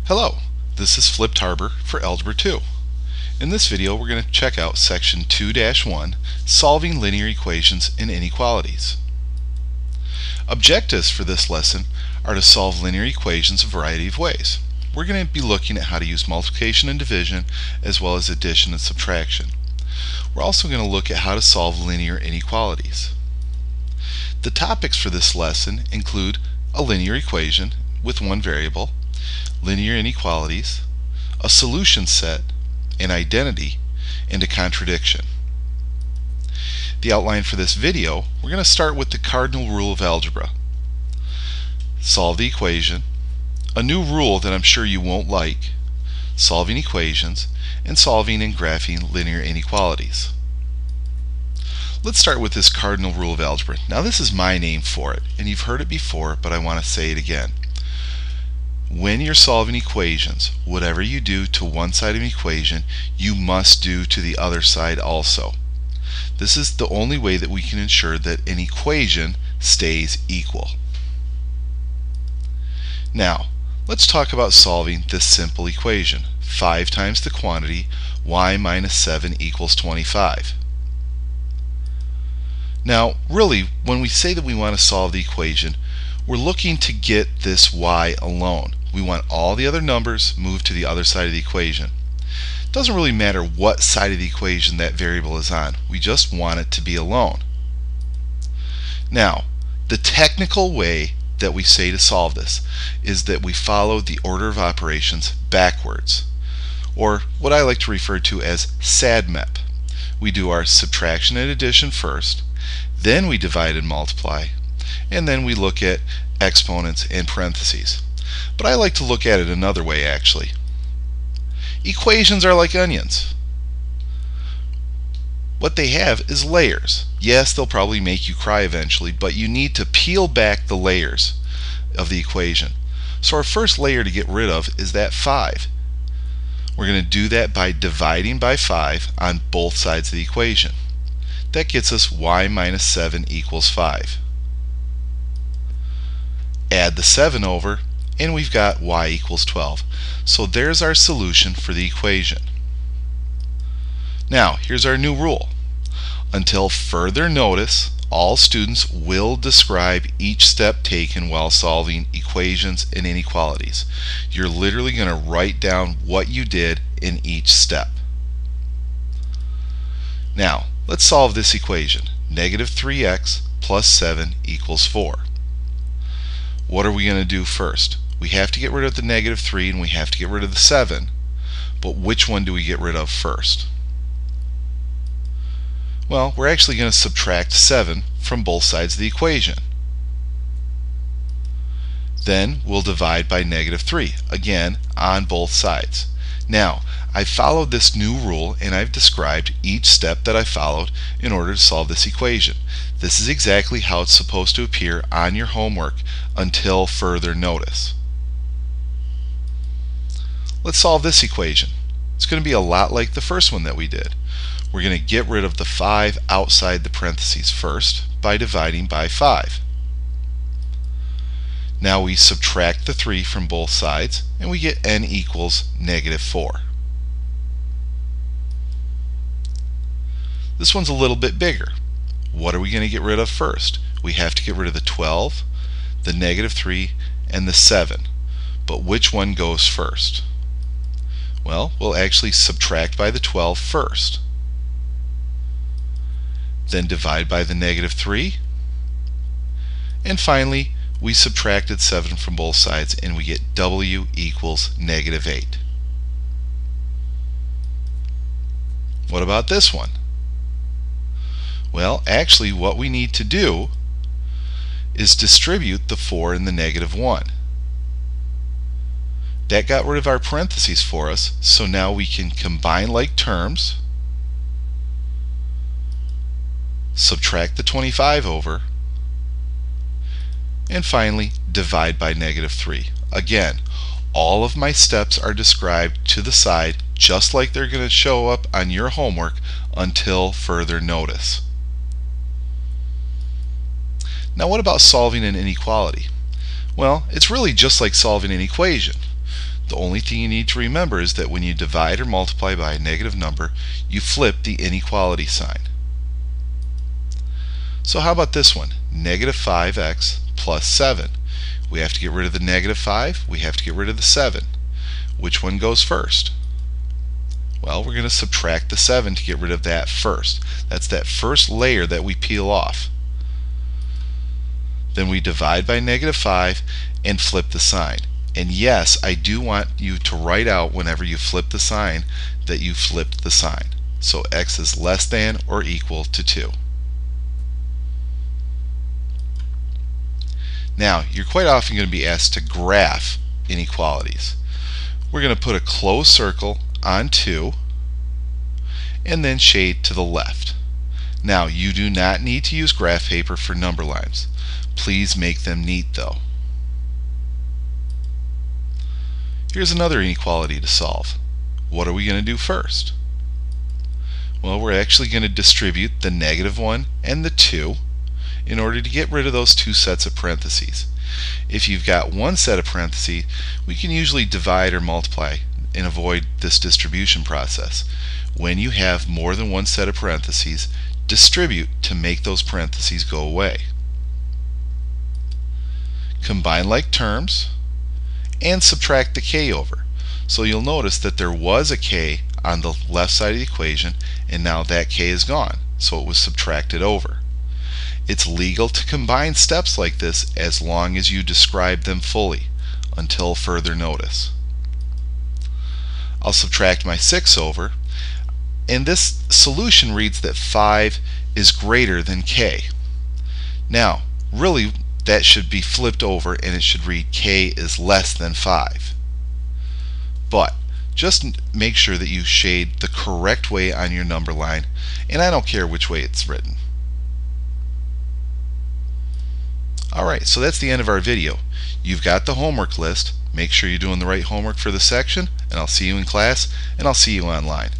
Hello, this is FlippedHarber for Algebra 2. In this video we're going to check out section 2-1, Solving Linear Equations and Inequalities. Objectives for this lesson are to solve linear equations a variety of ways. We're going to be looking at how to use multiplication and division as well as addition and subtraction. We're also going to look at how to solve linear inequalities. The topics for this lesson include a linear equation with one variable, linear inequalities, a solution set, an identity, and a contradiction. The outline for this video, we're going to start with the Cardinal Rule of algebra. Solve the equation, a new rule that I'm sure you won't like, solving equations, and solving and graphing linear inequalities. Let's start with this Cardinal Rule of algebra. Now this is my name for it, and you've heard it before, but I want to say it again. When you're solving equations, whatever you do to one side of an equation, you must do to the other side also. This is the only way that we can ensure that an equation stays equal. Now, let's talk about solving this simple equation. 5 times the quantity, y minus 7 equals 25. Now, really, when we say that we want to solve the equation, we're looking to get this y alone. We want all the other numbers moved to the other side of the equation. It doesn't really matter what side of the equation that variable is on. We just want it to be alone. Now, the technical way that we say to solve this is that we follow the order of operations backwards, or what I like to refer to as SADMEP. We do our subtraction and addition first, then we divide and multiply, and then we look at exponents and parentheses. But I like to look at it another way actually. Equations are like onions. What they have is layers. Yes, they'll probably make you cry eventually, but you need to peel back the layers of the equation. So our first layer to get rid of is that 5. We're going to do that by dividing by 5 on both sides of the equation. That gets us y minus 7 equals 5. Add the 7 over, and we've got y equals 12. So there's our solution for the equation. Now, here's our new rule. Until further notice, all students will describe each step taken while solving equations and inequalities. You're literally going to write down what you did in each step. Now, let's solve this equation. Negative 3x plus 7 equals 4. What are we going to do first? We have to get rid of the negative 3 and we have to get rid of the 7. But which one do we get rid of first? Well, we're actually going to subtract 7 from both sides of the equation. Then we'll divide by negative 3, again on both sides. Now, I followed this new rule and I've described each step that I followed in order to solve this equation. This is exactly how it's supposed to appear on your homework until further notice. Let's solve this equation. It's going to be a lot like the first one that we did. We're going to get rid of the 5 outside the parentheses first by dividing by 5. Now we subtract the 3 from both sides and we get n equals negative 4. This one's a little bit bigger. What are we going to get rid of first? We have to get rid of the 12, the negative 3, and the 7. But which one goes first? Well, we'll actually subtract by the 12 first. Then divide by the negative 3. And finally, we subtracted 7 from both sides and we get w equals negative 8. What about this one? Well, actually what we need to do is distribute the 4 and the negative 1. That got rid of our parentheses for us, so now we can combine like terms, subtract the 25 over, and finally divide by negative 3. Again, all of my steps are described to the side just like they're going to show up on your homework until further notice. Now what about solving an inequality? Well, it's really just like solving an equation. The only thing you need to remember is that when you divide or multiply by a negative number, you flip the inequality sign. So how about this one? Negative 5x plus 7. We have to get rid of the negative 5. We have to get rid of the 7. Which one goes first? Well, we're going to subtract the 7 to get rid of that first. That's that first layer that we peel off. Then we divide by negative 5 and flip the sign. And yes, I do want you to write out whenever you flip the sign that you flipped the sign. So x is less than or equal to 2. Now, you're quite often going to be asked to graph inequalities. We're going to put a closed circle on 2 and then shade to the left. Now, you do not need to use graph paper for number lines. Please make them neat though. Here's another inequality to solve. What are we going to do first? Well, we're actually going to distribute the negative 1 and the 2 in order to get rid of those two sets of parentheses. If you've got one set of parentheses, we can usually divide or multiply and avoid this distribution process. When you have more than one set of parentheses, distribute to make those parentheses go away. Combine like terms and subtract the k over. So you'll notice that there was a k on the left side of the equation, and now that k is gone, so it was subtracted over. It's legal to combine steps like this as long as you describe them fully, until further notice. I'll subtract my 6 over, and this solution reads that 5 is greater than k. Now, really, that should be flipped over and it should read k is less than 5. But just make sure that you shade the correct way on your number line, and I don't care which way it's written. Alright, so that's the end of our video. You've got the homework list. Make sure you're doing the right homework for the section, and I'll see you in class, and I'll see you online.